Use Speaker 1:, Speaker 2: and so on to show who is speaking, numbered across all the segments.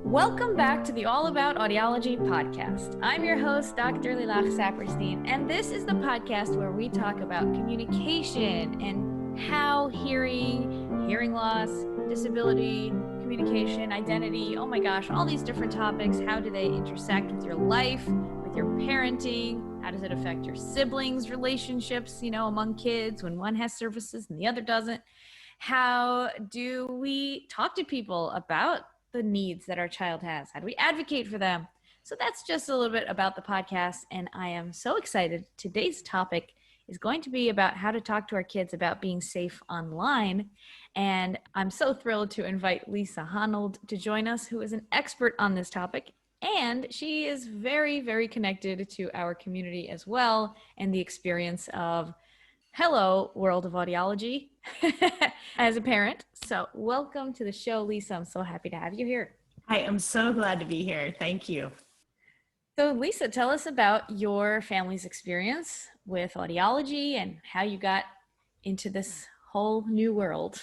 Speaker 1: Welcome back to the All About Audiology podcast. I'm your host, Dr. Lilach Saperstein, and this is the podcast where we talk about communication and how hearing loss, disability, communication, identity, oh my gosh, all these different topics, how do they intersect with your life, with your parenting, how does it affect your siblings' relationships, among kids when one has services and the other doesn't? How do we talk to people about the needs that our child has? How do we advocate for them? So that's just a little bit about the podcast, and I am so excited. Today's topic is going to be about how to talk to our kids about being safe online, and I'm so thrilled to invite Lisa Honold to join us, who is an expert on this topic, and she is very, very connected to our community as well, and the experience of hello, world of audiology, as a parent. So welcome to the show, Lisa. I'm so happy to have you here.
Speaker 2: I am so glad to be here. Thank you.
Speaker 1: So Lisa, tell us about your family's experience with audiology and how you got into this whole new world.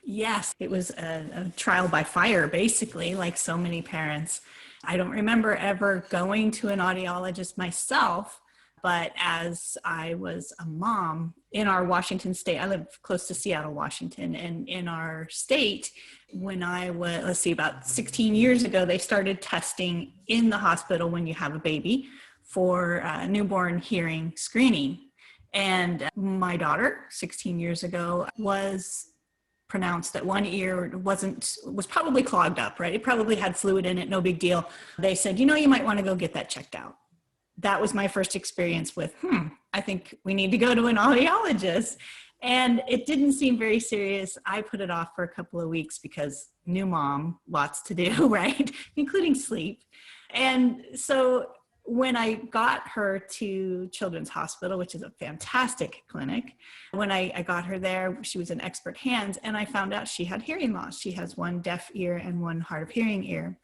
Speaker 2: Yes, it was a trial by fire, basically, like so many parents. I don't remember ever going to an audiologist myself, but as I was a mom in our Washington state, I live close to Seattle, Washington, and in our state, when I was, about 16 years ago, they started testing in the hospital when you have a baby for newborn hearing screening. And my daughter, 16 years ago, was pronounced that one ear was probably clogged up, right? It probably had fluid in it, no big deal. They said, you might want to go get that checked out. That was my first experience with, I think we need to go to an audiologist. And it didn't seem very serious. I put it off for a couple of weeks because new mom, lots to do, right? Including sleep. And so when I got her to Children's Hospital, which is a fantastic clinic, when I got her there, she was in expert hands, and I found out she had hearing loss. She has one deaf ear and one hard of hearing ear.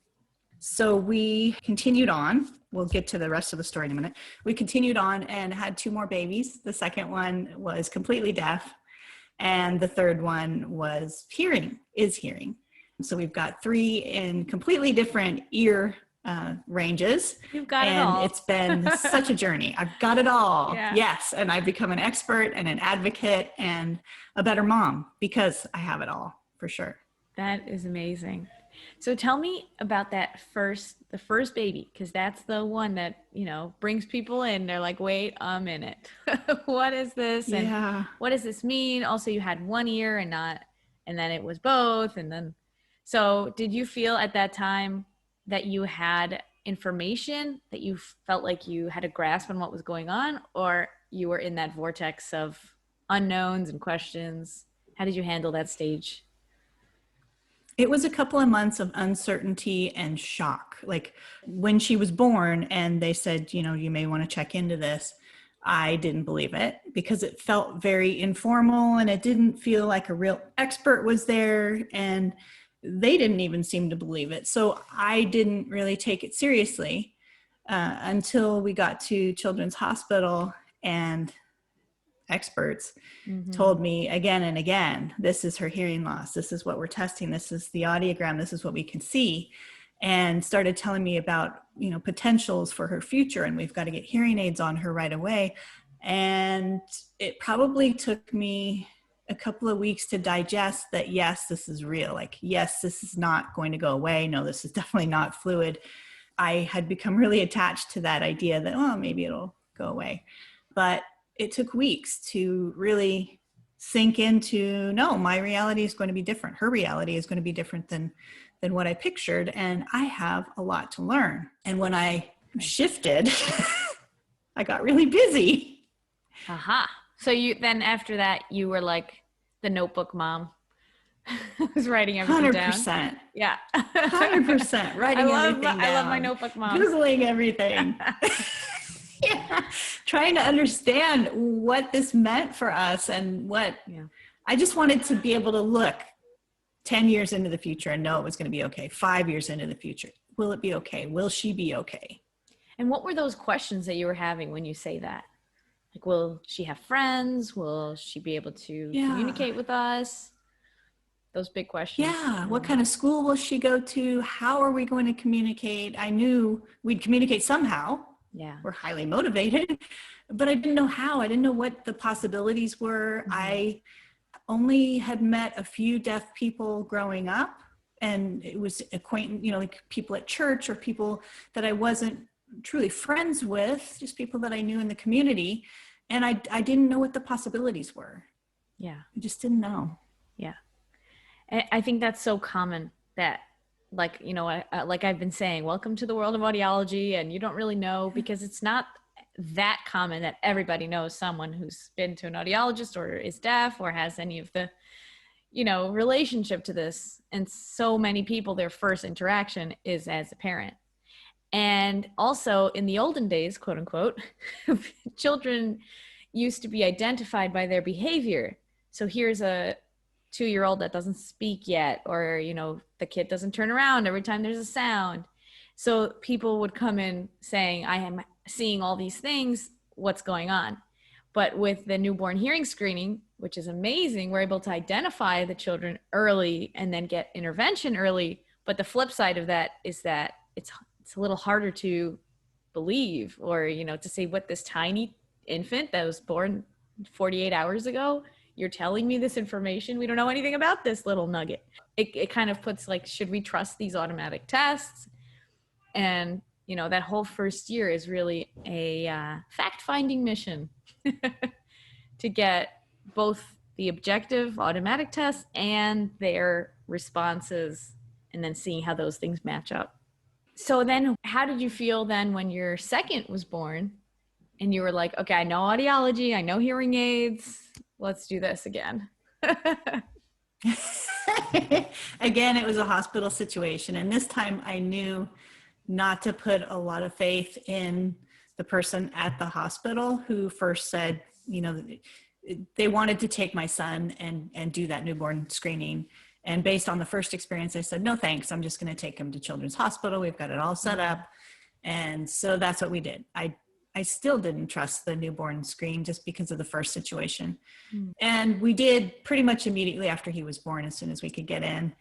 Speaker 2: So we continued on. We'll get to the rest of the story in a minute. We continued on and had two more babies. The second one was completely deaf, and the third one was hearing. So we've got three in completely different ear ranges.
Speaker 1: You've got it all.
Speaker 2: And it's been such a journey. I've got it all.
Speaker 1: Yeah.
Speaker 2: Yes. And I've become an expert and an advocate and a better mom because I have it all, for sure.
Speaker 1: That is amazing. So tell me about the first baby, because that's the one that, brings people in. They're like, wait a minute, what is this? And what does this mean? Also, you had one ear and then it was both. And then, so did you feel at that time that you had information, that you felt like you had a grasp on what was going on, or you were in that vortex of unknowns and questions? How did you handle that stage?
Speaker 2: It was a couple of months of uncertainty and shock. Like when she was born and they said, you may want to check into this, I didn't believe it because it felt very informal and it didn't feel like a real expert was there, and they didn't even seem to believe it. So I didn't really take it seriously until we got to Children's Hospital, and experts told me again and again, this is her hearing loss. This is what we're testing. This is the audiogram. This is what we can see. And started telling me about, potentials for her future. And we've got to get hearing aids on her right away. And it probably took me a couple of weeks to digest that, yes, this is real. Like, yes, this is not going to go away. No, this is definitely not fluid. I had become really attached to that idea that, maybe it'll go away. But it took weeks to really sink into, no, my reality is going to be different. Her reality is going to be different than what I pictured. And I have a lot to learn. And when I shifted, I got really busy.
Speaker 1: Aha. So then after that, you were like the notebook mom. was writing everything
Speaker 2: 100%.
Speaker 1: down. Yeah.
Speaker 2: 100%. Writing everything down.
Speaker 1: I love my notebook mom.
Speaker 2: Googling everything. Yeah, trying to understand what this meant for us and I just wanted to be able to look 10 years into the future and know it was going to be okay. 5 years into the future. Will it be okay? Will she be okay?
Speaker 1: And what were those questions that you were having when you say that? Like, will she have friends? Will she be able to communicate with us? those big questions.
Speaker 2: Yeah. What kind of school will she go to? How are we going to communicate? I knew we'd communicate somehow.
Speaker 1: Yeah.
Speaker 2: We're highly motivated, but I didn't know how. I didn't know what the possibilities were. I only had met a few deaf people growing up, and it was acquaintance, like people at church or people that I wasn't truly friends with, just people that I knew in the community. And I didn't know what the possibilities were.
Speaker 1: Yeah.
Speaker 2: I just didn't know.
Speaker 1: Yeah. I think that's so common that, like, like I've been saying, welcome to the world of audiology, and you don't really know, because it's not that common that everybody knows someone who's been to an audiologist or is deaf or has any of the, relationship to this. And so many people, their first interaction is as a parent. And also in the olden days, quote unquote, children used to be identified by their behavior. So here's a 2-year-old that doesn't speak yet, or, the kid doesn't turn around every time there's a sound. So people would come in saying, I am seeing all these things, what's going on? But with the newborn hearing screening, which is amazing, we're able to identify the children early and then get intervention early. But the flip side of that is that it's a little harder to believe, or, to say, what, this tiny infant that was born 48 hours ago, you're telling me this information? We don't know anything about this little nugget. It kind of puts, like, should we trust these automatic tests? And, that whole first year is really a fact-finding mission to get both the objective automatic tests and their responses, and then seeing how those things match up. So then how did you feel then when your second was born and you were like, okay, I know audiology, I know hearing aids, let's do this again?
Speaker 2: Again, it was a hospital situation. And this time I knew not to put a lot of faith in the person at the hospital who first said, they wanted to take my son and do that newborn screening. And based on the first experience, I said, no, thanks. I'm just going to take him to Children's Hospital. We've got it all set up. And so that's what we did. I still didn't trust the newborn screen just because of the first situation. And we did pretty much immediately after he was born, as soon as we could get in.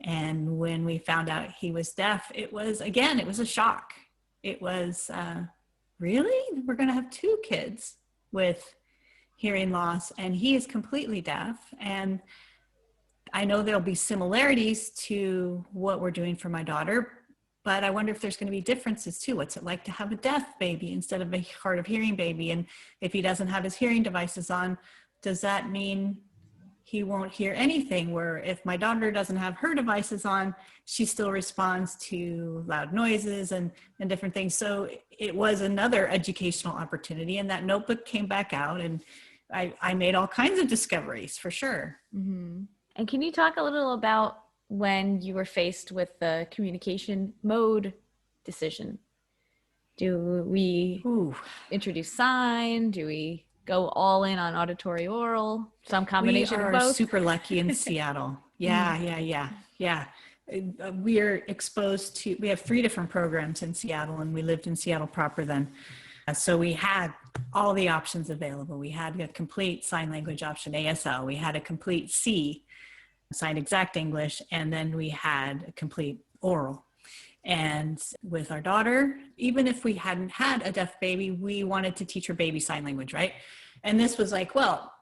Speaker 2: And when we found out he was deaf, it was a shock. It was, really? We're going to have 2 kids with hearing loss, and he is completely deaf. And I know there'll be similarities to what we're doing for my daughter, but I wonder if there's going to be differences too. What's it like to have a deaf baby instead of a hard of hearing baby? And if he doesn't have his hearing devices on, does that mean he won't hear anything? Where if my daughter doesn't have her devices on, she still responds to loud noises and different things. So it was another educational opportunity, and that notebook came back out, and I made all kinds of discoveries for sure.
Speaker 1: Mm-hmm. And can you talk a little about when you were faced with the communication mode decision? Do we introduce sign? Do we go all in on auditory oral? Some combination of both?
Speaker 2: We are super lucky in Seattle. Yeah. We are exposed to, we have 3 different programs in Seattle, and we lived in Seattle proper then. So we had all the options available. We had a complete sign language option, ASL. We had a complete C, signed exact English, and then we had a complete oral. And with our daughter, even if we hadn't had a deaf baby, we wanted to teach her baby sign language, right? And this was like, well,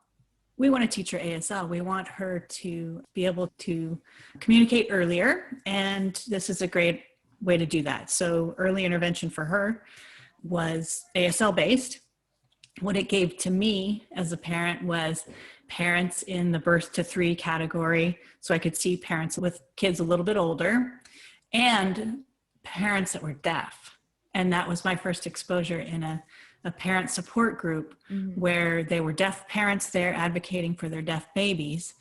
Speaker 2: we want to teach her ASL. We want her to be able to communicate earlier, and this is a great way to do that. So early intervention for her was ASL based. What it gave to me as a parent was parents in the birth to 3 category. So I could see parents with kids a little bit older and parents that were deaf. And that was my first exposure in a parent support group where they were deaf parents there advocating for their deaf babies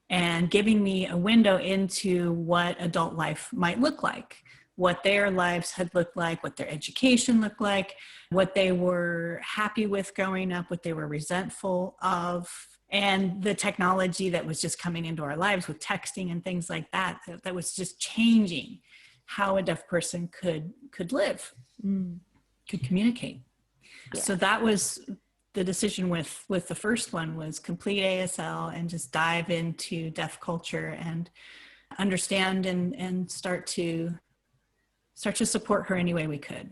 Speaker 2: and giving me a window into what adult life might look like, what their lives had looked like, what their education looked like, what they were happy with growing up, what they were resentful of, and the technology that was just coming into our lives with texting and things like that, that was just changing how a deaf person could live, could communicate. Yeah. So that was the decision with the first one was complete ASL and just dive into deaf culture and understand and start to support her any way we could.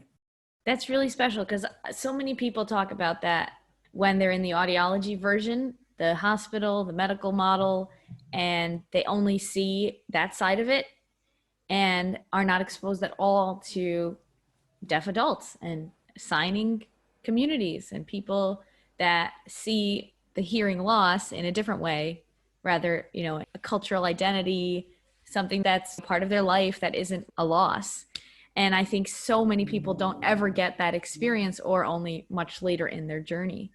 Speaker 1: That's really special because so many people talk about that when they're in the audiology version, the hospital, the medical model, and they only see that side of it and are not exposed at all to deaf adults and signing communities and people that see the hearing loss in a different way, rather, a cultural identity, something that's part of their life that isn't a loss. And I think so many people don't ever get that experience or only much later in their journey.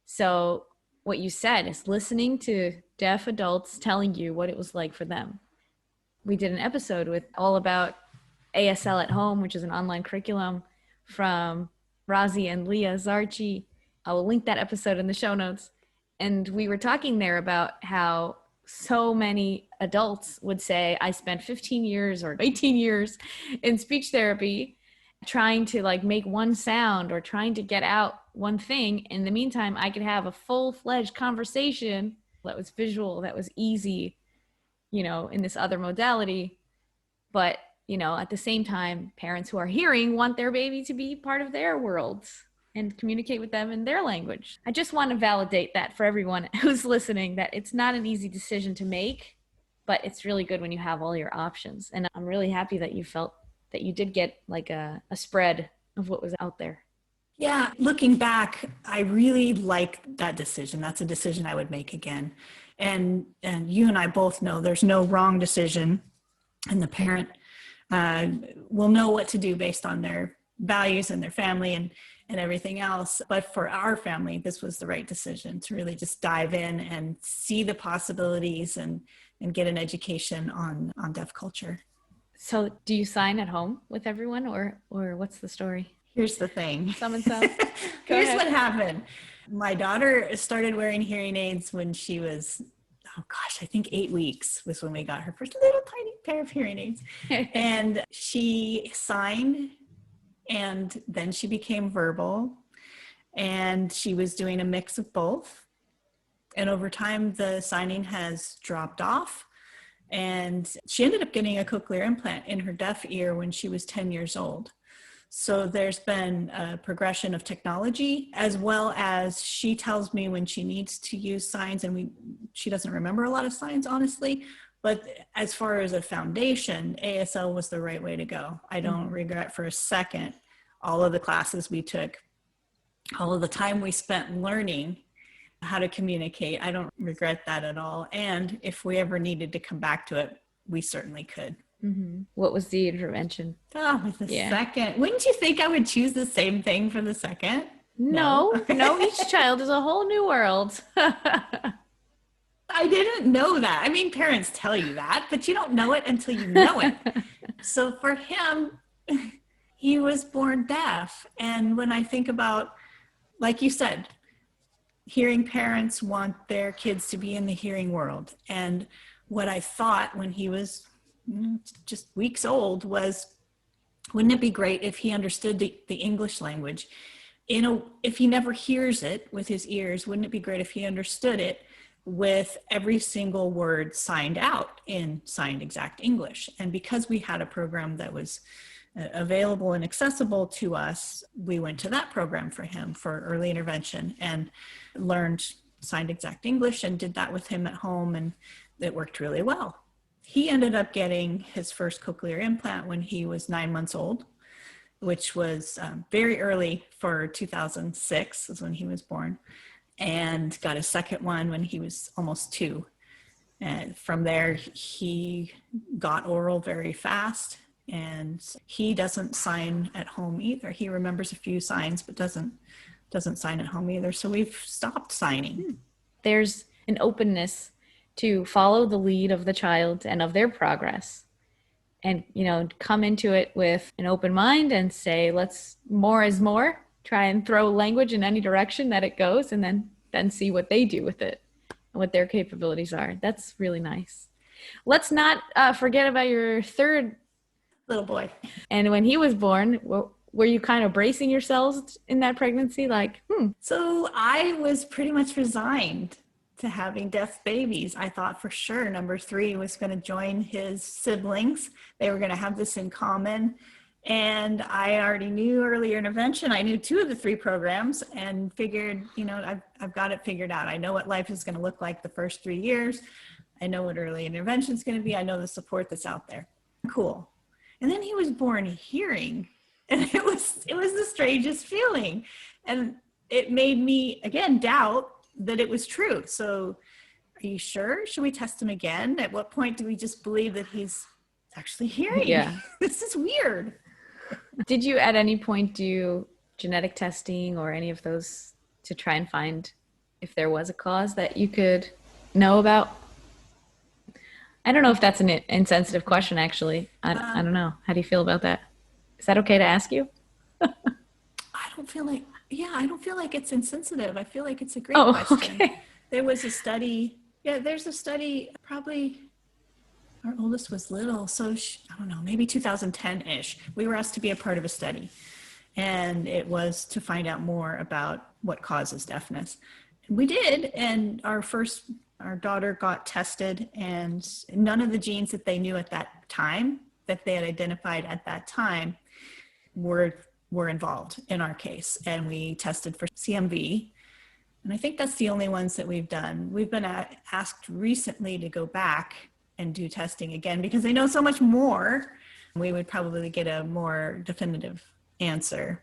Speaker 1: So what you said is listening to deaf adults telling you what it was like for them. We did an episode with All About ASL at Home, which is an online curriculum from Razi and Leah Zarchi. I will link that episode in the show notes. And we were talking there about how so many adults would say, I spent 15 years or 18 years in speech therapy trying to make one sound or trying to get out one thing. In the meantime, I could have a full-fledged conversation that was visual, that was easy, in this other modality. But, at the same time, parents who are hearing want their baby to be part of their world and communicate with them in their language. I just want to validate that for everyone who's listening, that it's not an easy decision to make, but it's really good when you have all your options. And I'm really happy that you felt that you did get a spread of what was out there.
Speaker 2: Yeah, looking back, I really like that decision. That's a decision I would make again. And you and I both know there's no wrong decision, and the parent will know what to do based on their values and their family and everything else. But for our family, this was the right decision to really just dive in and see the possibilities and get an education on deaf culture.
Speaker 1: So do you sign at home with everyone or what's the story?
Speaker 2: Here's the thing.
Speaker 1: Here's
Speaker 2: what happened. My daughter started wearing hearing aids when she was, I think 8 weeks was when we got her first little tiny pair of hearing aids. And she signed, and then she became verbal, and she was doing a mix of both. And over time, the signing has dropped off. And she ended up getting a cochlear implant in her deaf ear when she was 10 years old. So there's been a progression of technology, as well as she tells me when she needs to use signs, and she doesn't remember a lot of signs, honestly. But as far as a foundation, ASL was the right way to go. I don't regret for a second all of the classes we took, all of the time we spent learning how to communicate. I don't regret that at all. And if we ever needed to come back to it, we certainly could.
Speaker 1: Mm-hmm. What was the intervention?
Speaker 2: With the second. Wouldn't you think I would choose the same thing for the second?
Speaker 1: No, each child is a whole new world.
Speaker 2: I didn't know that. I mean, parents tell you that, but you don't know it until you know it. So for him, he was born deaf. And when I think about, like you said, hearing parents want their kids to be in the hearing world. And what I thought when he was just weeks old was, wouldn't it be great if he understood the English language? If he never hears it with his ears, wouldn't it be great if he understood it with every single word signed out in signed exact English? And because we had a program that was available and accessible to us, we went to that program for him for early intervention and learned signed exact English and did that with him at home, and it worked really well. He ended up getting his first cochlear implant when he was 9 months old, which was very early for 2006 is when he was born, and got a second one when he was almost 2. And from there, he got oral very fast, and he doesn't sign at home either. He remembers a few signs, but doesn't sign at home either. So we've stopped signing.
Speaker 1: There's an openness to follow the lead of the child and of their progress, and come into it with an open mind and say, let's more is more, try and throw language in any direction that it goes, and then see what they do with it and what their capabilities are. That's really nice. Let's not forget about your third
Speaker 2: little boy.
Speaker 1: And when he was born, were you kind of bracing yourselves in that pregnancy? Like,
Speaker 2: So I was pretty much resigned to having deaf babies. I thought for sure number 3 was going to join his siblings. They were going to have this in common. And I already knew early intervention. I knew 2 of the 3 programs and figured, I've got it figured out. I know what life is going to look like the first 3 years. I know what early intervention is going to be. I know the support that's out there. Cool. And then he was born hearing. And it was the strangest feeling. And it made me, again, doubt that it was true. So are you sure? Should we test him again? At what point do we just believe that he's actually hearing?
Speaker 1: Yeah.
Speaker 2: This is weird.
Speaker 1: Did you at any point do genetic testing or any of those to try and find if there was a cause that you could know about? I don't know if that's an insensitive question, actually. I don't know. How do you feel about that? Is that okay to ask you?
Speaker 2: I don't feel like it's insensitive. I feel like it's a great question.
Speaker 1: Okay.
Speaker 2: There was a study. Yeah, there's a study, probably our oldest was little. So I don't know, maybe 2010-ish. We were asked to be a part of a study. And it was to find out more about what causes deafness. And we did. And our daughter got tested, and none of the genes that they knew at that time, that they had identified at that time, were involved in our case. And we tested for CMV. And I think that's the only ones that we've done. We've been asked recently to go back and do testing again because they know so much more. We would probably get a more definitive answer.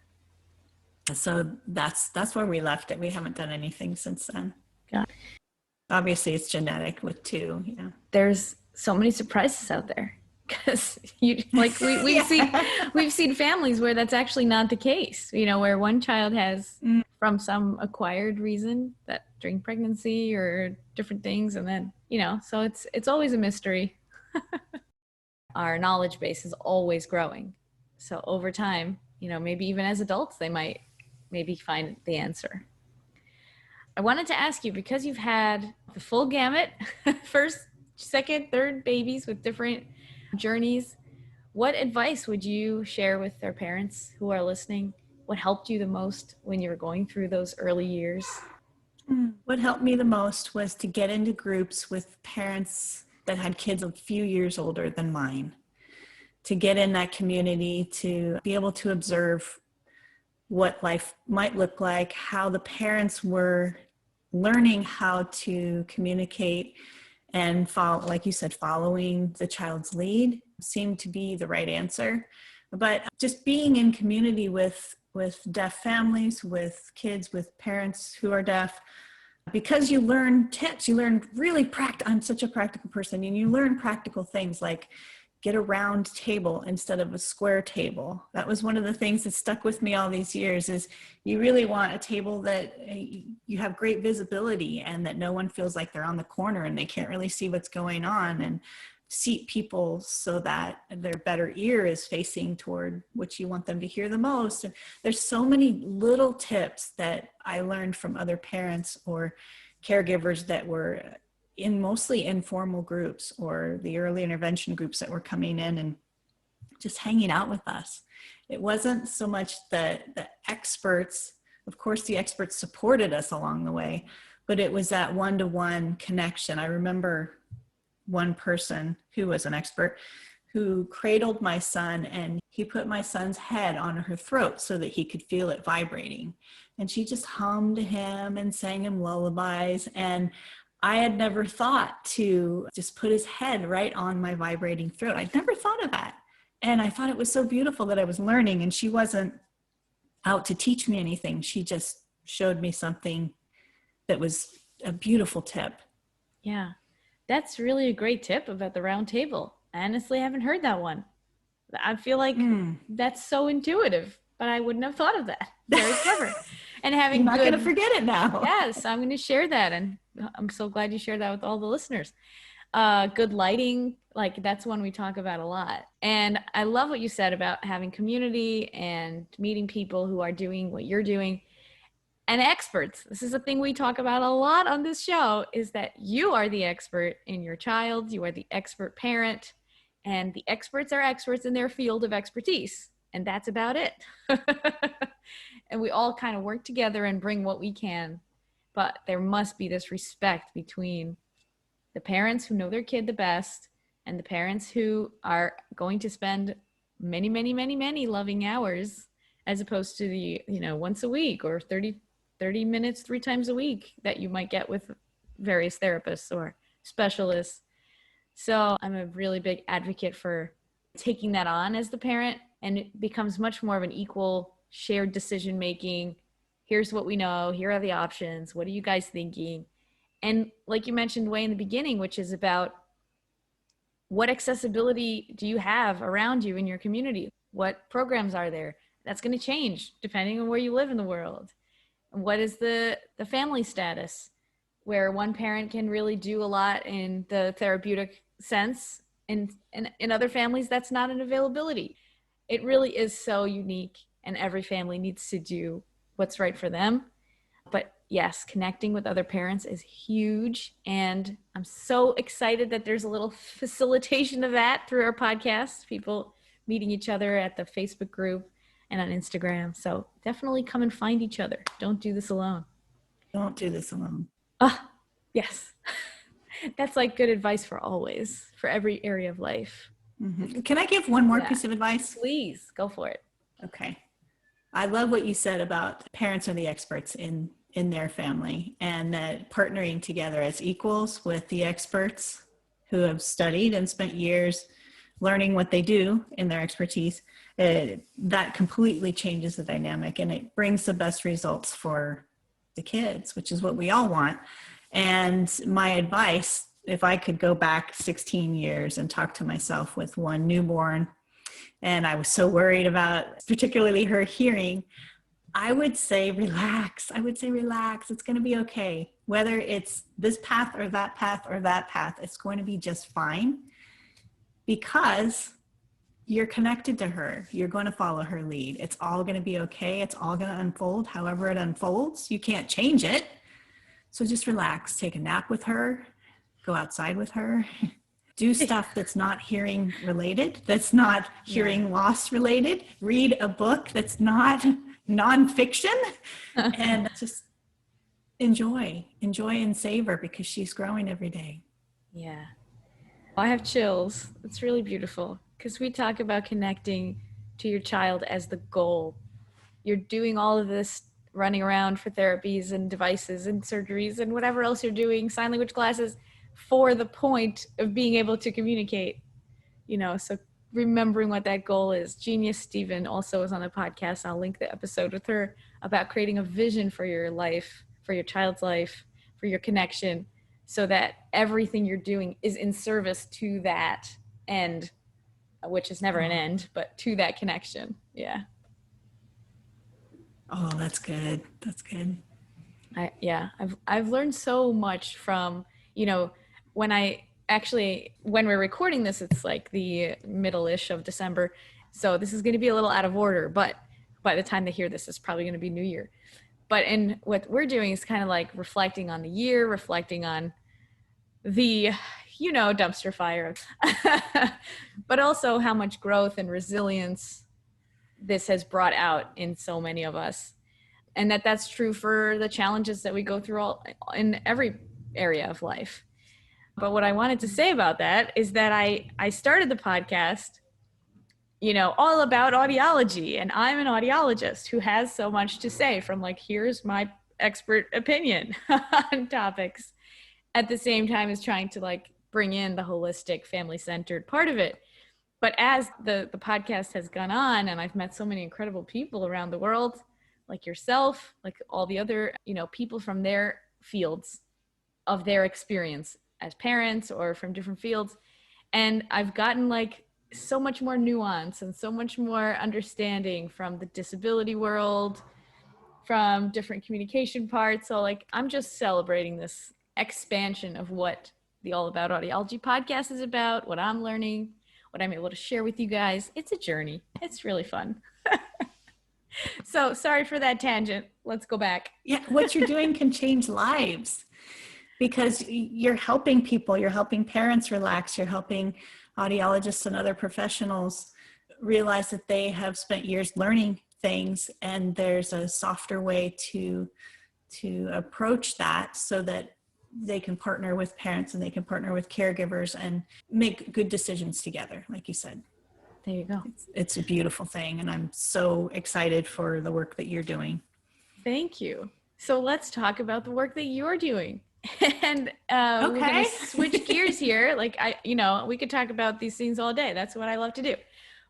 Speaker 2: So that's where we left it. We haven't done anything since then.
Speaker 1: Yeah.
Speaker 2: Obviously it's genetic with 2. Yeah.
Speaker 1: There's so many surprises out there because we've seen families where that's actually not the case, where one child has from some acquired reason that during pregnancy or different things. And then, so it's always a mystery. Our knowledge base is always growing. So over time, maybe even as adults, they might maybe find the answer. I wanted to ask you, because you've had the full gamut, first, second, third babies with different journeys, what advice would you share with their parents who are listening? What helped you the most when you were going through those early years?
Speaker 2: What helped me the most was to get into groups with parents that had kids a few years older than mine, to get in that community, to be able to observe what life might look like, how the parents were learning how to communicate and follow, like you said, following the child's lead seemed to be the right answer. But just being in community with deaf families, with kids, with parents who are deaf, because you learn tips, you learn really I'm such a practical person, and you learn practical things like get a round table instead of a square table. That was one of the things that stuck with me all these years, is you really want a table that you have great visibility and that no one feels like they're on the corner and they can't really see what's going on, and seat people so that their better ear is facing toward what you want them to hear the most. And there's so many little tips that I learned from other parents or caregivers that were in mostly informal groups or the early intervention groups that were coming in and just hanging out with us. It wasn't so much the experts. Of course, the experts supported us along the way, but it was that one-to-one connection. I remember one person who was an expert who cradled my son, and he put my son's head on her throat so that he could feel it vibrating. And she just hummed to him and sang him lullabies. And I had never thought to just put his head right on my vibrating throat. I'd never thought of that. And I thought it was so beautiful that I was learning, and she wasn't out to teach me anything. She just showed me something that was a beautiful tip.
Speaker 1: Yeah. That's really a great tip about the round table. I honestly haven't heard that one. I feel like that's so intuitive, but I wouldn't have thought of that. Very clever. And having
Speaker 2: I'm not going to forget it now.
Speaker 1: Yes, I'm going to share that. And I'm so glad you shared that with all the listeners. Good lighting, like that's one we talk about a lot. And I love what you said about having community and meeting people who are doing what you're doing. And experts, this is a thing we talk about a lot on this show, is that you are the expert in your child, you are the expert parent, and the experts are experts in their field of expertise. and that's about it. And we all kind of work together and bring what we can. But there must be this respect between the parents who know their kid the best and the parents who are going to spend many, many, many, many loving hours, as opposed to the, once a week or 30 minutes, 3 times a week that you might get with various therapists or specialists. So I'm a really big advocate for taking that on as the parent, and it becomes much more of an equal shared decision making. Here's what we know. Here are the options. What are you guys thinking? And like you mentioned way in the beginning, which is about what accessibility do you have around you in your community? What programs are there? That's going to change depending on where you live in the world. And what is the family status, where one parent can really do a lot in the therapeutic sense, and in other families that's not an availability. It really is so unique, and every family needs to do what's right for them. But yes, connecting with other parents is huge, and I'm so excited that there's a little facilitation of that through our podcast, people meeting each other at the Facebook group and on Instagram. So definitely come and find each other. Don't do this alone.
Speaker 2: Don't do this alone.
Speaker 1: Yes. That's like good advice for always, for every area of life.
Speaker 2: Mm-hmm. Can I give one more piece of advice?
Speaker 1: Please, go for it.
Speaker 2: Okay. I love what you said about parents are the experts in their family, and that partnering together as equals with the experts who have studied and spent years learning what they do in their expertise, that completely changes the dynamic, and it brings the best results for the kids, which is what we all want. And my advice, if I could go back 16 years and talk to myself with one newborn, and I was so worried about particularly her hearing, I would say relax. It's going to be okay. Whether it's this path or that path or that path, it's going to be just fine, because you're connected to her. You're going to follow her lead. It's all going to be okay. It's all going to unfold however it unfolds. You can't change it. So just relax, take a nap with her, go outside with her, do stuff that's not hearing related, that's not hearing loss related, read a book that's not nonfiction, and just enjoy and savor, because she's growing every day.
Speaker 1: Yeah. I have chills. It's really beautiful, because we talk about connecting to your child as the goal. You're doing all of this running around for therapies and devices and surgeries and whatever else you're doing, sign language classes, for the point of being able to communicate, so remembering what that goal is. Genius Stephen also was on the podcast. I'll link the episode with her about creating a vision for your life, for your child's life, for your connection, so that everything you're doing is in service to that end, which is never an end, but to that connection. Yeah.
Speaker 2: Oh, that's good.
Speaker 1: I've learned so much from, when we're recording this, it's like the middle-ish of December. So this is going to be a little out of order, but by the time they hear this, it's probably going to be New Year. But in what we're doing is kind of like reflecting on the year, reflecting on the, dumpster fire, but also how much growth and resilience this has brought out in so many of us. And that's true for the challenges that we go through in every area of life. But what I wanted to say about that is that I started the podcast, all about audiology, and I'm an audiologist who has so much to say, from like, here's my expert opinion on topics, at the same time as trying to like bring in the holistic, family-centered part of it. But as the podcast has gone on, and I've met so many incredible people around the world, like yourself, like all the other, people from their fields of their experience as parents or from different fields. And I've gotten like so much more nuance and so much more understanding from the disability world, from different communication parts. So like, I'm just celebrating this expansion of what the All About Audiology podcast is about, what I'm learning, what I'm able to share with you guys. It's a journey. It's really fun. So sorry for that tangent. Let's go back.
Speaker 2: Yeah, what you're doing can change lives, because you're helping people, you're helping parents relax, you're helping audiologists and other professionals realize that they have spent years learning things, and there's a softer way to approach that so that they can partner with parents and they can partner with caregivers and make good decisions together, like you said.
Speaker 1: There you go.
Speaker 2: It's a beautiful thing, and I'm so excited for the work that you're doing.
Speaker 1: Thank you. So let's talk about the work that you're doing. And we're going to switch gears here. Like, we could talk about these things all day. That's what I love to do.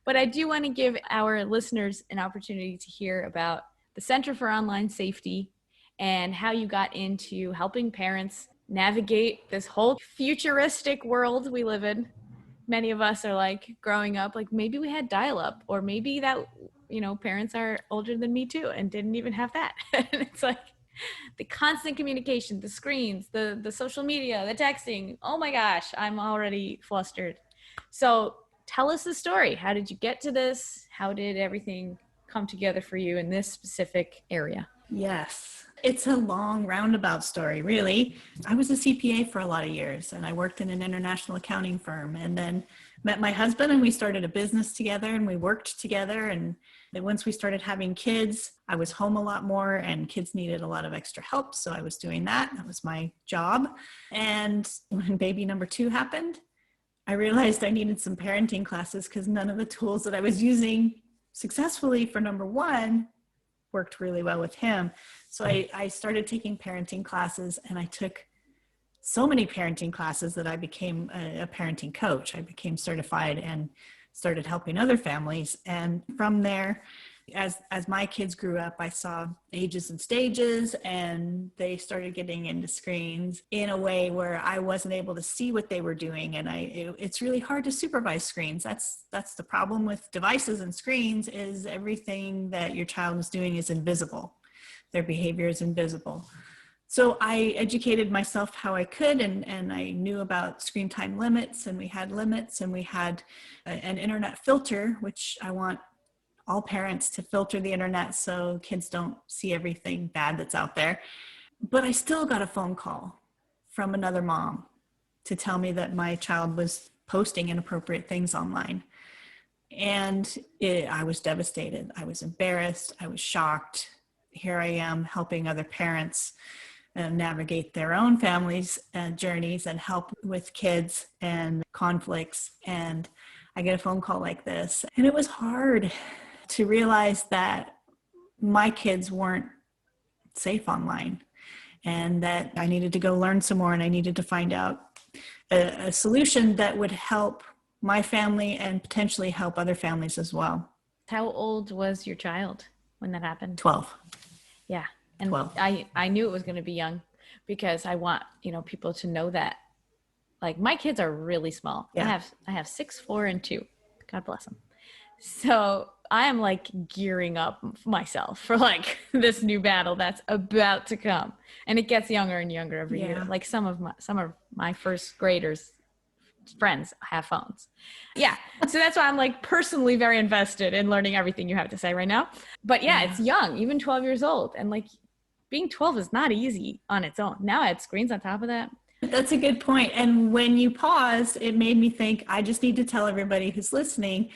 Speaker 1: But I do want to give our listeners an opportunity to hear about the Center for Online Safety and how you got into helping parents navigate this whole futuristic world we live in. Many of us are like growing up, like maybe we had dial-up, or maybe that, parents are older than me too and didn't even have that. And it's like the constant communication, the screens, the social media, the texting. Oh my gosh, I'm already flustered. So tell us the story. How did you get to this? How did everything come together for you in this specific area?
Speaker 2: Yes, it's a long roundabout story, really. I was a CPA for a lot of years, and I worked in an international accounting firm, and then met my husband, and we started a business together, and we worked together. And then once we started having kids, I was home a lot more, and kids needed a lot of extra help. So I was doing that. That was my job. And when baby number 2 happened, I realized I needed some parenting classes because none of the tools that I was using successfully for number 1 worked really well with him. So I started taking parenting classes, and I took so many parenting classes that I became a parenting coach. I became certified and started helping other families. And from there, as my kids grew up, I saw ages and stages, and they started getting into screens in a way where I wasn't able to see what they were doing. And it's really hard to supervise screens. That's the problem with devices and screens, is everything that your child is doing is invisible. Their behavior is invisible. So I educated myself how I could, and I knew about screen time limits, and we had limits, and we had an internet filter, which I want all parents to filter the internet so kids don't see everything bad that's out there. But I still got a phone call from another mom to tell me that my child was posting inappropriate things online. And I was devastated. I was embarrassed. I was shocked. Here I am helping other parents navigate their own families' journeys and help with kids and conflicts. And I get a phone call like this. And it was hard to realize that my kids weren't safe online, and that I needed to go learn some more, and I needed to find out a solution that would help my family and potentially help other families as well.
Speaker 1: How old was your child when that happened?
Speaker 2: 12.
Speaker 1: Yeah. And
Speaker 2: 12.
Speaker 1: I knew it was going to be young, because I want, people to know that, like, my kids are really small. Yeah. I have 6, 4, and 2. God bless them. So I am like gearing up myself for like this new battle that's about to come, and it gets younger and younger every year. Like some of my first graders friends have phones. Yeah. So that's why I'm like personally very invested in learning everything you have to say right now. But yeah, it's young, even 12 years old. And like being 12 is not easy on its own. Now I had screens on top of that.
Speaker 2: That's a good point. And when you paused, it made me think, I just need to tell everybody who's listening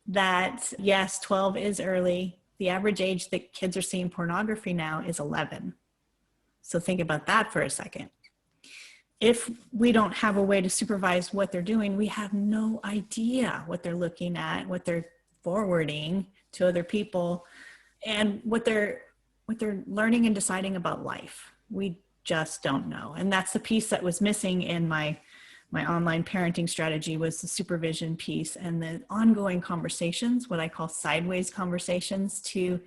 Speaker 2: that yes, 12 is early. The average age that kids are seeing pornography now is 11. So think about that for a second. If we don't have a way to supervise what they're doing, we have no idea what they're looking at, what they're forwarding to other people, and what they're learning and deciding about life. We just don't know. And that's the piece that was missing in my online parenting strategy, was the supervision piece and the ongoing conversations, what I call sideways conversations, to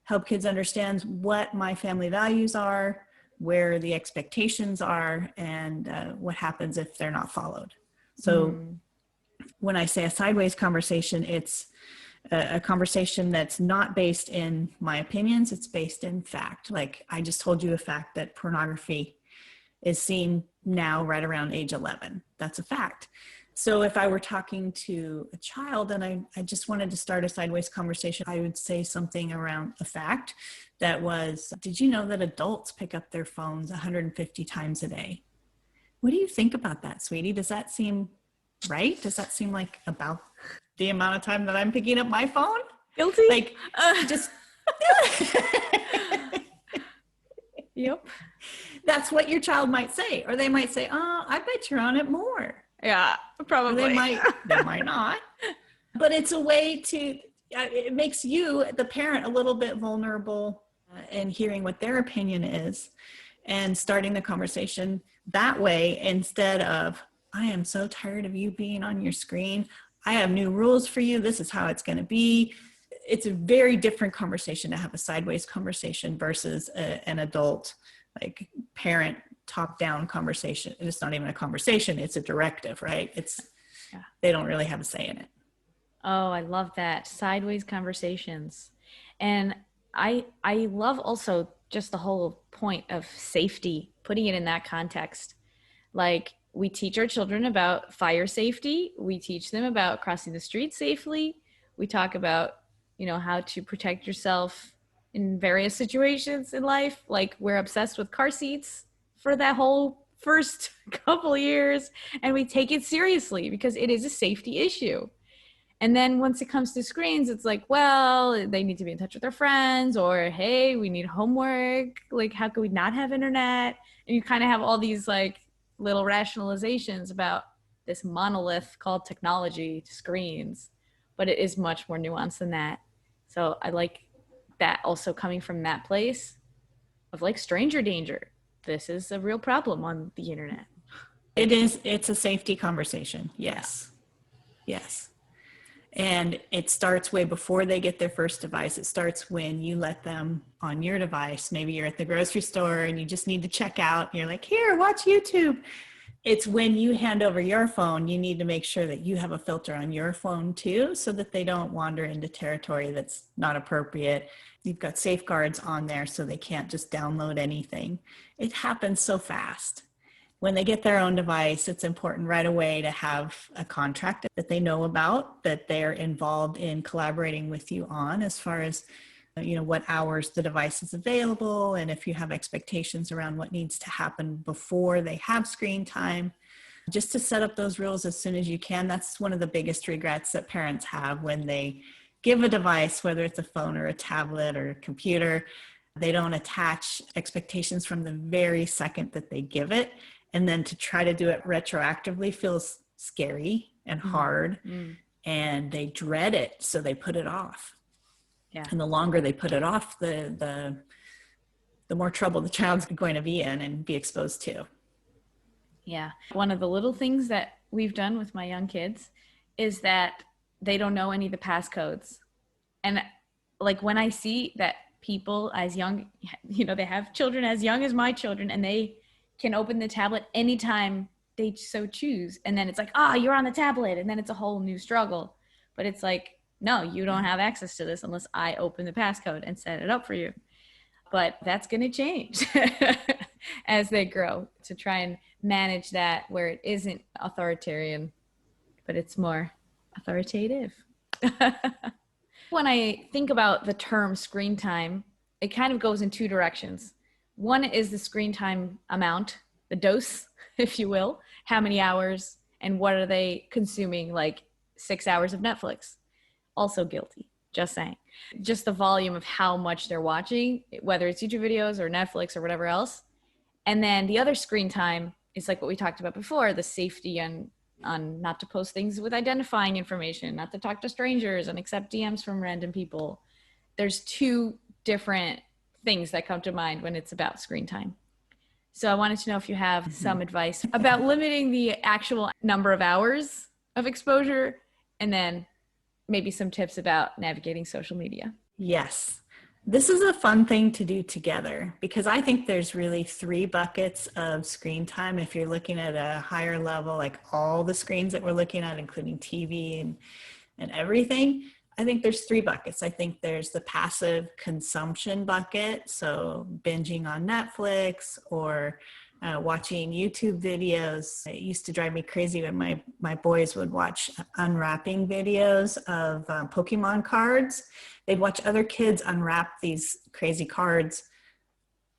Speaker 2: help kids understand what my family values are, where the expectations are, and what happens if they're not followed. So when I say a sideways conversation, it's a conversation that's not based in my opinions, it's based in fact. Like I just told you a fact that pornography is seen now right around age 11. That's a fact. So if I were talking to a child and I just wanted to start a sideways conversation, I would say something around a fact that was, did you know that adults pick up their phones 150 times a day? What do you think about that, sweetie? Does that seem right? Does that seem like about the amount of time that I'm picking up my phone.
Speaker 1: Guilty.
Speaker 2: Like, just.
Speaker 1: Yep.
Speaker 2: That's what your child might say. Or they might say, oh, I bet you're on it more.
Speaker 1: Yeah, probably.
Speaker 2: Or they might not. But it's a way to, it makes you, the parent, a little bit vulnerable in hearing what their opinion is and starting the conversation that way, instead of, I am so tired of you being on your screen. I have new rules for you. This is how it's going to be. It's a very different conversation to have a sideways conversation versus an adult, like parent top-down conversation. It's not even a conversation. It's a directive, right? They don't really have a say in it.
Speaker 1: Oh, I love that. Sideways conversations. And I love also just the whole point of safety, putting it in that context. Like, we teach our children about fire safety. We teach them about crossing the street safely. We talk about, how to protect yourself in various situations in life. Like, we're obsessed with car seats for that whole first couple years, and we take it seriously because it is a safety issue. And then once it comes to screens, it's like, well, they need to be in touch with their friends, or, hey, we need homework. Like, how could we not have internet? And you kind of have all these like little rationalizations about this monolith called technology, screens, but it is much more nuanced than that. So I like that also coming from that place of like stranger danger. This is a real problem on the internet.
Speaker 2: It is. It's a safety conversation. Yes. Yeah. Yes. And it starts way before they get their first device. It starts when you let them on your device. Maybe you're at the grocery store and you just need to check out. You're like, here, watch YouTube. It's when you hand over your phone, you need to make sure that you have a filter on your phone too, so that they don't wander into territory that's not appropriate. You've got safeguards on there so they can't just download anything. It happens so fast. When they get their own device, it's important right away to have a contract that they know about, that they're involved in collaborating with you on, as far as, what hours the device is available, and if you have expectations around what needs to happen before they have screen time, just to set up those rules as soon as you can. That's one of the biggest regrets that parents have when they give a device, whether it's a phone or a tablet or a computer. They don't attach expectations from the very second that they give it. And then to try to do it retroactively feels scary and hard, and they dread it, so they put it off. Yeah. And the longer they put it off, the more trouble the child's going to be in and be exposed to.
Speaker 1: Yeah. One of the little things that we've done with my young kids is that they don't know any of the passcodes. And like, when I see that people as young, they have children as young as my children, and they can open the tablet anytime they so choose. And then it's like, you're on the tablet. And then it's a whole new struggle. But it's like, no, you don't have access to this unless I open the passcode and set it up for you. But that's going to change as they grow, to try and manage that where it isn't authoritarian, but it's more authoritative. When I think about the term screen time, it kind of goes in two directions. One is the screen time amount, the dose, if you will, how many hours and what are they consuming, like 6 hours of Netflix. Also guilty, just saying. Just the volume of how much they're watching, whether it's YouTube videos or Netflix or whatever else. And then the other screen time is like what we talked about before, the safety on not to post things with identifying information, not to talk to strangers and accept DMs from random people. There's two different things that come to mind when it's about screen time. So I wanted to know if you have some advice about limiting the actual number of hours of exposure, and then maybe some tips about navigating social media.
Speaker 2: Yes. This is a fun thing to do together, because I think there's really 3 buckets of screen time. If you're looking at a higher level, like all the screens that we're looking at, including TV and everything, I think there's 3 buckets. I think there's the passive consumption bucket. So binging on Netflix or watching YouTube videos. It used to drive me crazy when my boys would watch unwrapping videos of Pokemon cards. They'd watch other kids unwrap these crazy cards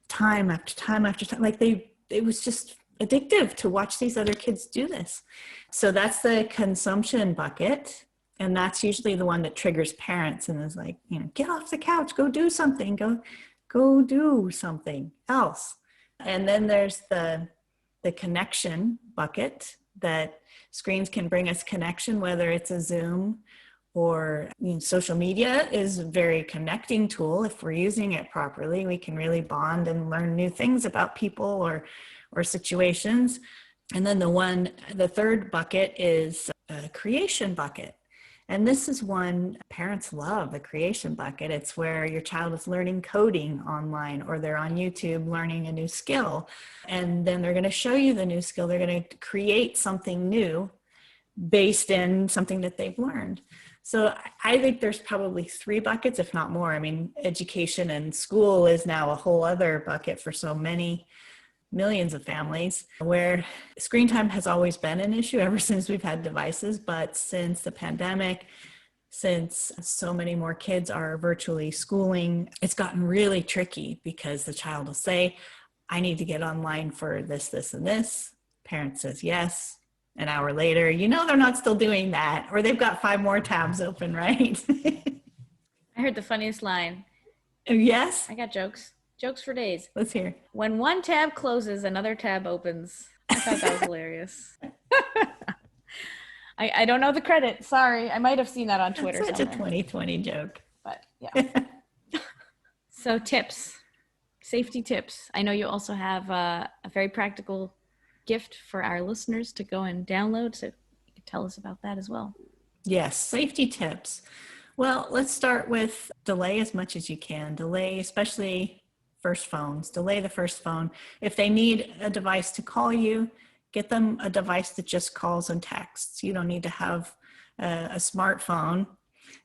Speaker 2: time after time after time. Like it was just addictive to watch these other kids do this. So that's the consumption bucket. And that's usually the one that triggers parents and is like, get off the couch, go do something, go do something else. And then there's the connection bucket, that screens can bring us connection, whether it's a Zoom or social media is a very connecting tool. If we're using it properly, we can really bond and learn new things about people or situations. And then the third bucket is a creation bucket. And this is one parents love, the creation bucket. It's where your child is learning coding online, or they're on YouTube learning a new skill. And then they're going to show you the new skill. They're going to create something new based in something that they've learned. So I think there's probably 3 buckets, if not more. I mean, education and school is now a whole other bucket for so many millions of families, where screen time has always been an issue ever since we've had devices. But since the pandemic, since so many more kids are virtually schooling, it's gotten really tricky, because the child will say, I need to get online for this, this, and this. Parent says yes. An hour later, they're not still doing that, or they've got 5 more tabs open, right?
Speaker 1: I heard the funniest line.
Speaker 2: Yes?
Speaker 1: I got jokes. Jokes for days.
Speaker 2: Let's hear.
Speaker 1: When one tab closes, another tab opens. I thought that was hilarious. I don't know the credit. Sorry. I might have seen that on Twitter.
Speaker 2: Such
Speaker 1: somewhere.
Speaker 2: A 2020 joke.
Speaker 1: But yeah. So tips, safety tips. I know you also have a very practical gift for our listeners to go and download. So you can tell us about that as well.
Speaker 2: Yes. Safety tips. Well, let's start with delay as much as you can. Delay, especially first phones. Delay the first phone. If they need a device to call you, get them a device that just calls and texts. You don't need to have a smartphone.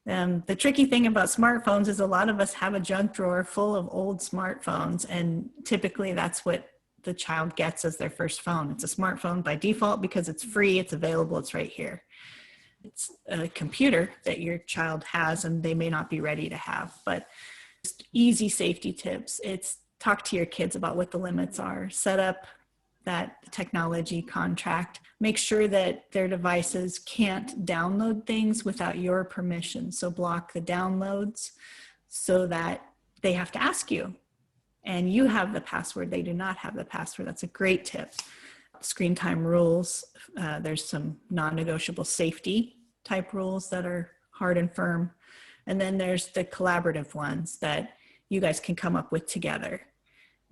Speaker 2: The tricky thing about smartphones is a lot of us have a junk drawer full of old smartphones, and typically that's what the child gets as their first phone. It's a smartphone by default because it's free, it's available, it's right here. It's a computer that your child has and they may not be ready to have. But easy safety tips. It's talk to your kids about what the limits are. Set up that technology contract. Make sure that their devices can't download things without your permission. So block the downloads so that they have to ask you. And you have the password. They do not have the password. That's a great tip. Screen time rules. There's some non-negotiable safety type rules that are hard and firm. And then there's the collaborative ones that you guys can come up with together,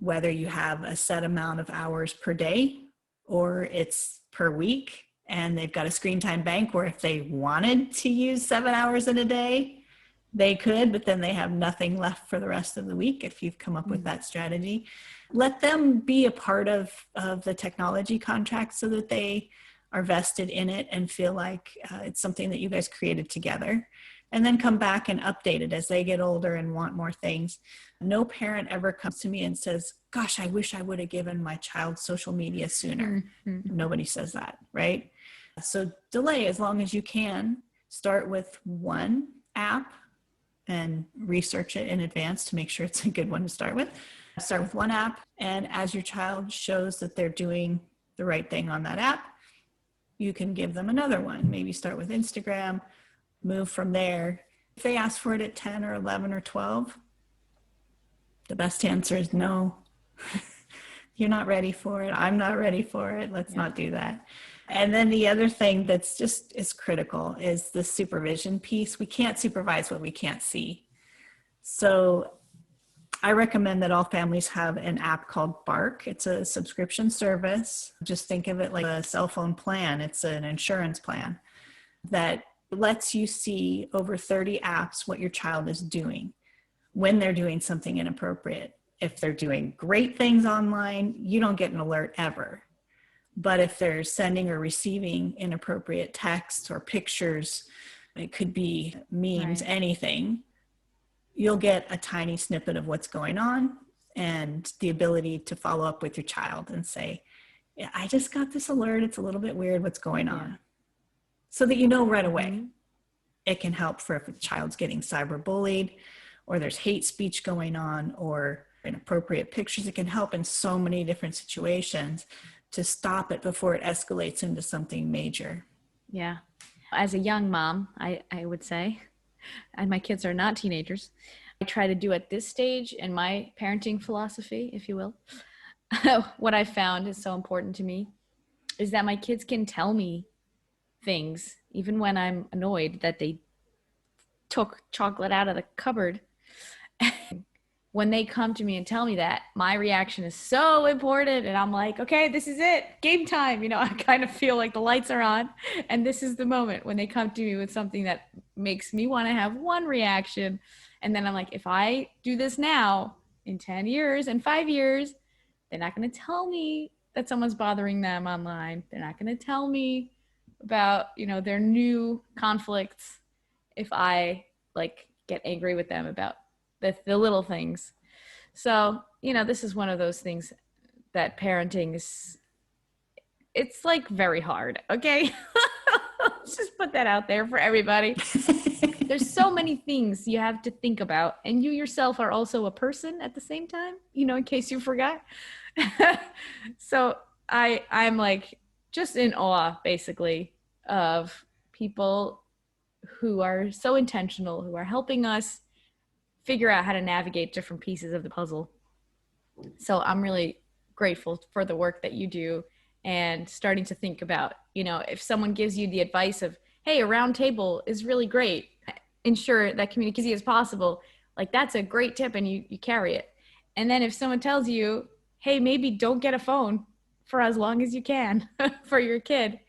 Speaker 2: whether you have a set amount of hours per day or it's per week. And they've got a screen time bank where if they wanted to use 7 hours in a day, they could, but then they have nothing left for the rest of the week if you've come up with that strategy. Let them be a part of the technology contract so that they are vested in it and feel like it's something that you guys created together. And then come back and update it as they get older and want more things. No parent ever comes to me and says, gosh, I wish I would have given my child social media sooner. Mm-hmm. Nobody says that, right? So delay as long as you can. Start with one app and research it in advance to make sure it's a good one to start with. Start with one app, and as your child shows that they're doing the right thing on that app, you can give them another one. Maybe start with Instagram, move from there. If they ask for it at 10 or 11 or 12, the best answer is no. You're not ready for it. I'm not ready for it. Let's not do that. And then the other thing that's just is critical is the supervision piece. We can't supervise what we can't see. So I recommend that all families have an app called Bark. It's a subscription service. Just think of it like a cell phone plan. It's an insurance plan that lets you see over 30 apps what your child is doing when they're doing something inappropriate. If they're doing great things online, you don't get an alert ever. But if they're sending or receiving inappropriate texts or pictures, it could be memes, anything, you'll get a tiny snippet of what's going on and the ability to follow up with your child and say, yeah, I just got this alert. It's a little bit weird what's going on. So that you know right away. Mm-hmm. It can help for if a child's getting cyberbullied or there's hate speech going on or inappropriate pictures. It can help in so many different situations to stop it before it escalates into something major.
Speaker 1: Yeah. As a young mom, I would say, and my kids are not teenagers, I try to do at this stage in my parenting philosophy, if you will, what I found is so important to me is that my kids can tell me things, even when I'm annoyed that they took chocolate out of the cupboard. When they come to me and tell me that, my reaction is so important. And I'm like, okay, this is it. Game time. I kind of feel like the lights are on. And this is the moment when they come to me with something that makes me want to have one reaction. And then I'm like, if I do this now, in 10 years and 5 years, they're not going to tell me that someone's bothering them online. They're not going to tell me about, their new conflicts if I get angry with them about the little things. So, this is one of those things that parenting is, it's very hard. Okay. Let's just put that out there for everybody. There's so many things you have to think about, and you yourself are also a person at the same time, in case you forgot. So I'm just in awe basically of people who are so intentional, who are helping us figure out how to navigate different pieces of the puzzle. So I'm really grateful for the work that you do and starting to think about, if someone gives you the advice of, hey, a round table is really great, ensure that communication is possible. That's a great tip and you carry it. And then if someone tells you, hey, maybe don't get a phone for as long as you can for your kid,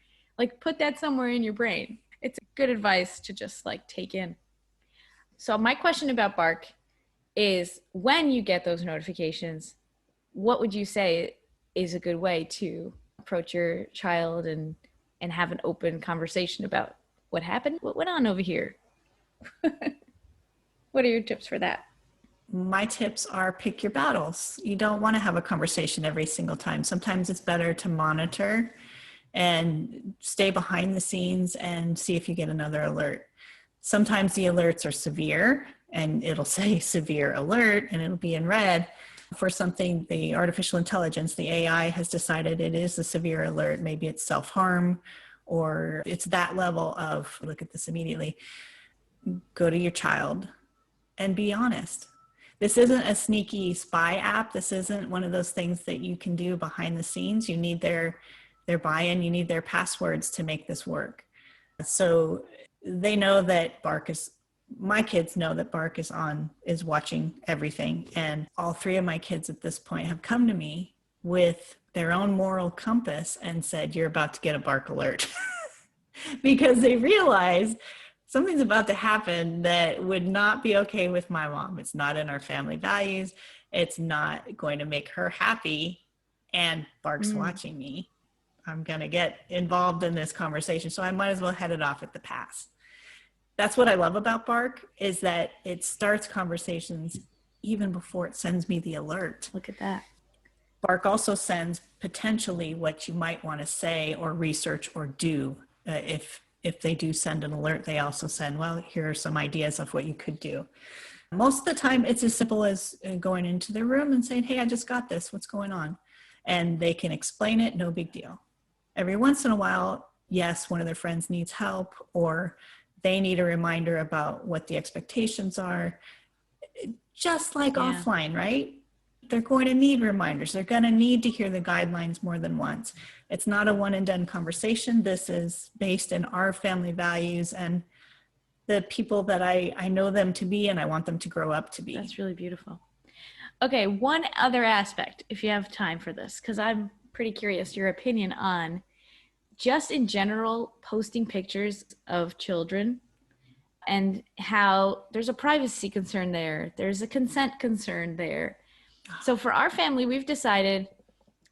Speaker 1: put that somewhere in your brain. It's good advice to just take in. So my question about Bark is, when you get those notifications, what would you say is a good way to approach your child and have an open conversation about what happened? What went on over here? What are your tips for that?
Speaker 2: My tips are pick your battles. You don't want to have a conversation every single time. Sometimes it's better to monitor and stay behind the scenes and see if you get another alert. Sometimes the alerts are severe and it'll say severe alert and it'll be in red. For something, the artificial intelligence, the AI has decided it is a severe alert. Maybe it's self-harm or it's that level of, look at this immediately. Go to your child and be honest. This isn't a sneaky spy app. This isn't one of those things that you can do behind the scenes. You need their buy-in, you need their passwords to make this work. So they know that my kids know that Bark is watching everything. And all three of my kids at this point have come to me with their own moral compass and said, you're about to get a Bark alert. Because they realize something's about to happen that would not be okay with my mom. It's not in our family values. It's not going to make her happy. And Bark's watching me. I'm going to get involved in this conversation. So I might as well head it off at the pass. That's what I love about Bark, is that it starts conversations even before it sends me the alert.
Speaker 1: Look at that.
Speaker 2: Bark also sends potentially what you might want to say or research or do. If they do send an alert, they also send, well, here are some ideas of what you could do. Most of the time, it's as simple as going into their room and saying, hey, I just got this. What's going on? And they can explain it. No big deal. Every once in a while, yes, one of their friends needs help, or they need a reminder about what the expectations are. Just like offline, right? They're going to need reminders. They're going to need to hear the guidelines more than once. It's not a one and done conversation. This is based in our family values and the people that I know them to be and I want them to grow up to be.
Speaker 1: That's really beautiful. Okay, one other aspect, if you have time for this, because I'm pretty curious your opinion on just in general posting pictures of children and how there's a privacy concern there. There's a consent concern there. So for our family, we've decided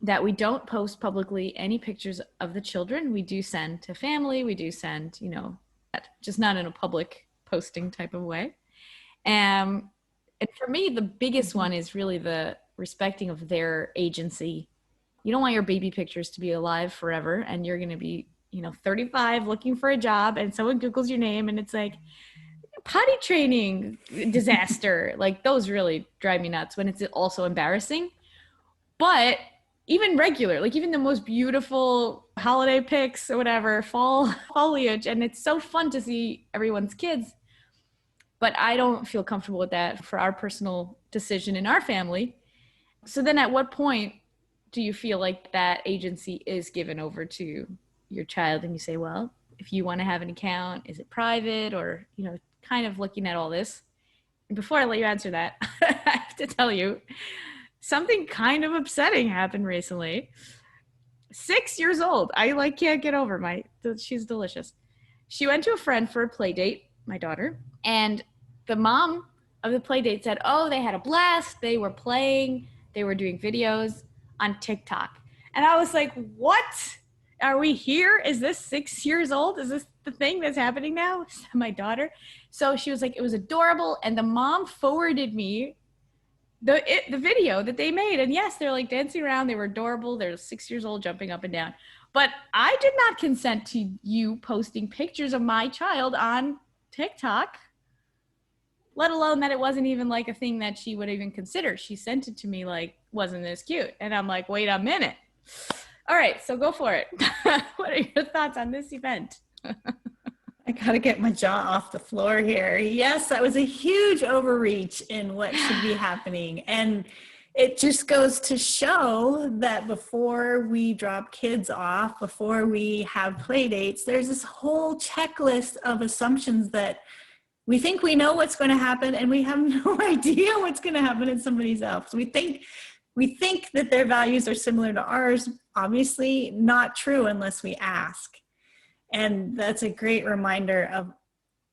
Speaker 1: that we don't post publicly any pictures of the children. We do send to family. We do send, just not in a public posting type of way. And for me, the biggest one is really the respecting of their agency. You don't want your baby pictures to be alive forever. And you're going to be, 35 looking for a job and someone Googles your name and it's like, potty training disaster. Those really drive me nuts when it's also embarrassing. But even regular, even the most beautiful holiday pics or whatever, fall foliage. And it's so fun to see everyone's kids. But I don't feel comfortable with that for our personal decision in our family. So then at what point do you feel like that agency is given over to your child and you say, well, if you want to have an account, is it private? Or, kind of looking at all this. And before I let you answer that, I have to tell you something kind of upsetting happened recently. 6 years old. I can't get over she's delicious. She went to a friend for a play date, my daughter, and the mom of the play date said, oh, they had a blast. They were playing, they were doing videos on TikTok. And I was like, what? Are we here? Is this 6 years old? Is this the thing that's happening now? My daughter. So she was like, it was adorable. And the mom forwarded me the video that they made. And yes, they're like dancing around. They were adorable. They're 6 years old, jumping up and down. But I did not consent to you posting pictures of my child on TikTok, let alone that it wasn't even like a thing that she would even consider. She sent it to me like, wasn't this cute? And I'm like, wait a minute. All right, so go for it. What are your thoughts on this event?
Speaker 2: I got to get my jaw off the floor here. Yes, that was a huge overreach in what should be happening. And it just goes to show that before we drop kids off, before we have play dates, there's this whole checklist of assumptions that we think we know what's going to happen and we have no idea what's going to happen in somebody's else. We think that their values are similar to ours. Obviously not true unless we ask. And that's a great reminder of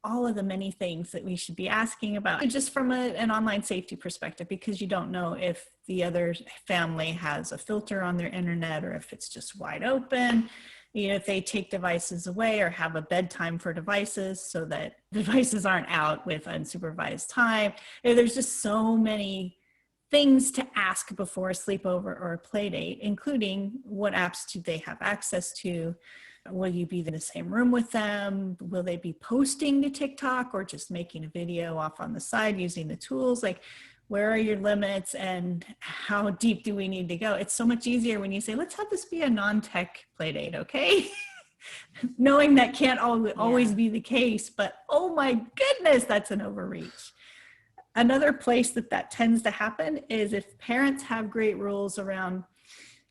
Speaker 2: all of the many things that we should be asking about, just from an online safety perspective, because you don't know if the other family has a filter on their internet or if it's just wide open. If they take devices away or have a bedtime for devices so that devices aren't out with unsupervised time. There's just so many things to ask before a sleepover or a play date, including what apps do they have access to? Will you be in the same room with them? Will they be posting to TikTok or just making a video off on the side using the tools? Like, where are your limits and how deep do we need to go? It's so much easier when you say, let's have this be a non-tech play date, okay? Knowing that can't always be the case, but oh my goodness, that's an overreach. Another place that tends to happen is if parents have great rules around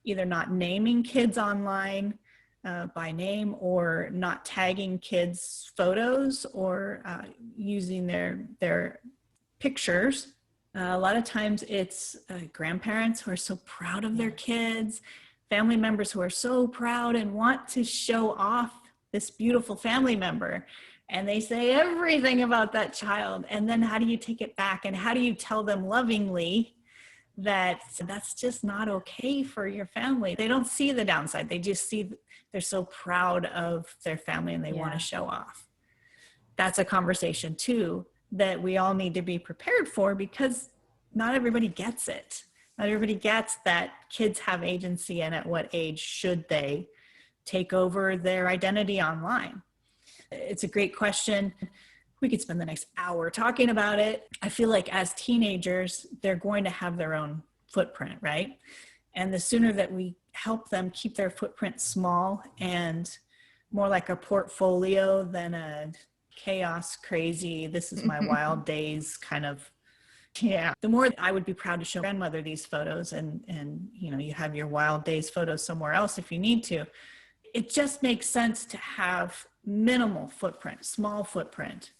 Speaker 2: either not naming kids online by name or not tagging kids' photos or using their pictures. A lot of times it's grandparents who are so proud of their kids, family members who are so proud and want to show off this beautiful family member. And they say everything about that child. And then how do you take it back? And how do you tell them lovingly that that's just not okay for your family? They don't see the downside. They just see they're so proud of their family and they want to show off. That's a conversation too that we all need to be prepared for, because not everybody gets it. Not everybody gets that kids have agency and at what age should they take over their identity online. It's a great question. We could spend the next hour talking about it. I feel like as teenagers, they're going to have their own footprint, right? And the sooner that we help them keep their footprint small and more like a portfolio than a chaos, crazy, this is my wild days kind of, the more I would be proud to show grandmother these photos and you have your wild days photos somewhere else if you need to. It just makes sense to have minimal footprint, small footprint,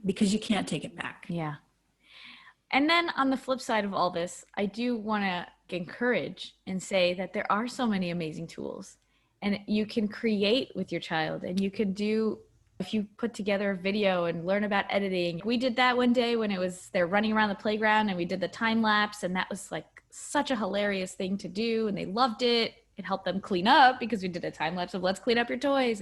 Speaker 2: because you can't take it back.
Speaker 1: Yeah. And then on the flip side of all this, I do want to encourage and say that there are so many amazing tools, and you can create with your child, and you can do, if you put together a video and learn about editing. We did that one day when they're running around the playground and we did the time lapse, and that was like such a hilarious thing to do, and they loved it. It helped them clean up because we did a time lapse of let's clean up your toys.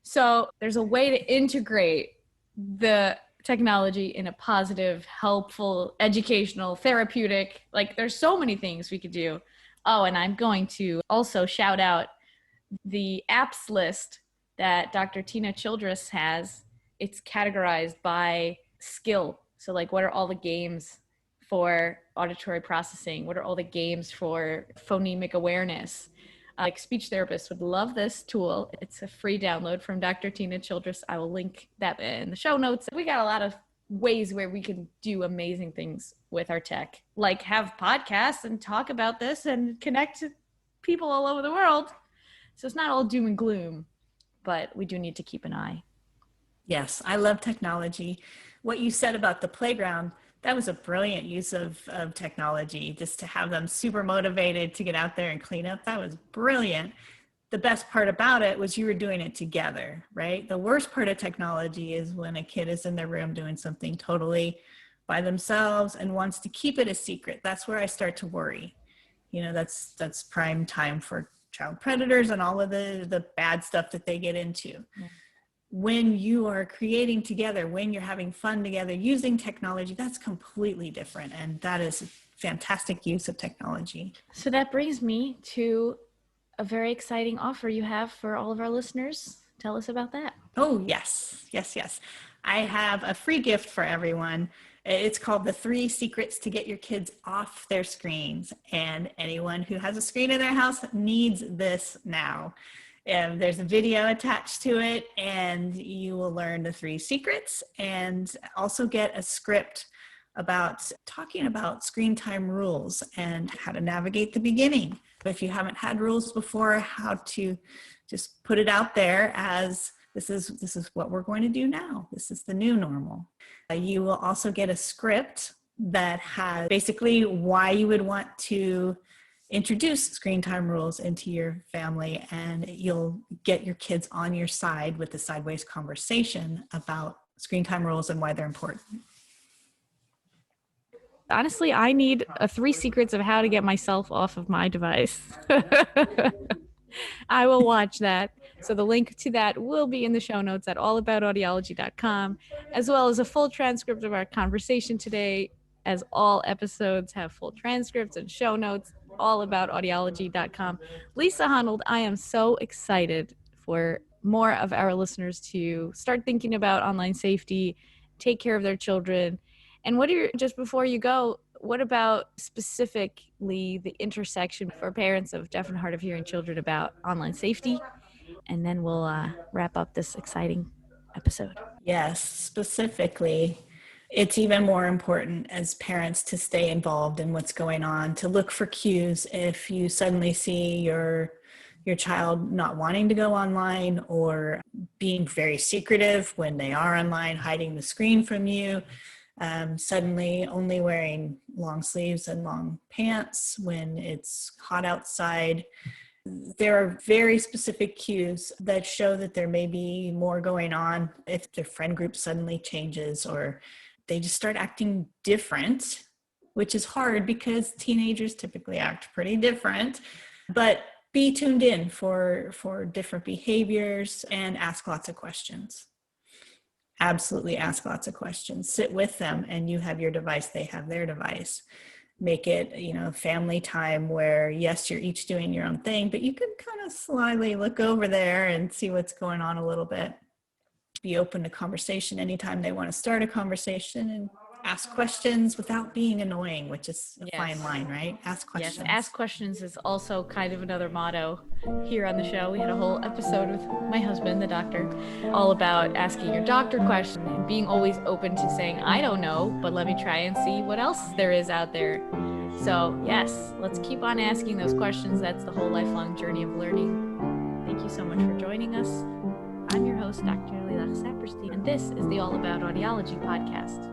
Speaker 1: So there's a way to integrate the technology in a positive, helpful, educational, therapeutic, like there's so many things we could do. Oh, and I'm going to also shout out the apps list that Dr. Tina Childress has. It's categorized by skill. So like, what are all the games for auditory processing? What are all the games for phonemic awareness? Like speech therapists would love this tool. It's a free download from Dr. Tina Childress. I will link that in the show notes. We got a lot of ways where we can do amazing things with our tech, like have podcasts and talk about this and connect to people all over the world. So it's not all doom and gloom, but we do need to keep an eye.
Speaker 2: Yes, I love technology. What you said about the playground, that was a brilliant use of technology, just to have them super motivated to get out there and clean up. That was brilliant. The best part about it was you were doing it together, right? The worst part of technology is when a kid is in their room doing something totally by themselves and wants to keep it a secret. That's where I start to worry. That's prime time for child predators and all of the bad stuff that they get into. Yeah. When you are creating together, when you're having fun together using technology, that's completely different. And that is a fantastic use of technology.
Speaker 1: So that brings me to a very exciting offer you have for all of our listeners. Tell us about that.
Speaker 2: Oh, yes. I have a free gift for everyone. It's called the 3 Secrets to Get Your Kids Off Their Screens. And anyone who has a screen in their house needs this now. There's a video attached to it, and you will learn the 3 secrets and also get a script about talking about screen time rules and how to navigate the beginning. If you haven't had rules before, how to just put it out there as this is what we're going to do now. This is the new normal. You will also get a script that has basically why you would want to introduce screen time rules into your family, and you'll get your kids on your side with the sideways conversation about screen time rules and why they're important.
Speaker 1: Honestly, I need 3 secrets of how to get myself off of my device. I will watch that. So the link to that will be in the show notes at allaboutaudiology.com, as well as a full transcript of our conversation today, as all episodes have full transcripts and show notes, allaboutaudiology.com. Lisa Honold, I am so excited for more of our listeners to start thinking about online safety, take care of their children. And just before you go, what about specifically the intersection for parents of deaf and hard of hearing children about online safety? And then we'll wrap up this exciting episode.
Speaker 2: Yes, specifically, it's even more important as parents to stay involved in what's going on, to look for cues if you suddenly see your child not wanting to go online or being very secretive when they are online, hiding the screen from you. Suddenly only wearing long sleeves and long pants when it's hot outside. There are very specific cues that show that there may be more going on if their friend group suddenly changes or they just start acting different, which is hard because teenagers typically act pretty different. But be tuned in for different behaviors and ask lots of questions. Absolutely ask lots of questions. Sit with them, and you have your device, they have their device. Make it, family time where, yes, you're each doing your own thing, but you can kind of slyly look over there and see what's going on a little bit. Be open to conversation anytime they want to start a conversation, and ask questions without being annoying, which is a fine line, right? Ask questions.
Speaker 1: Yes, ask questions is also kind of another motto here on the show. We had a whole episode with my husband, the doctor, all about asking your doctor questions and being always open to saying, I don't know, but let me try and see what else there is out there. So yes, let's keep on asking those questions. That's the whole lifelong journey of learning. Thank you so much for joining us. I'm your host, Dr. Lisa Saperstein, and this is the All About Audiology podcast.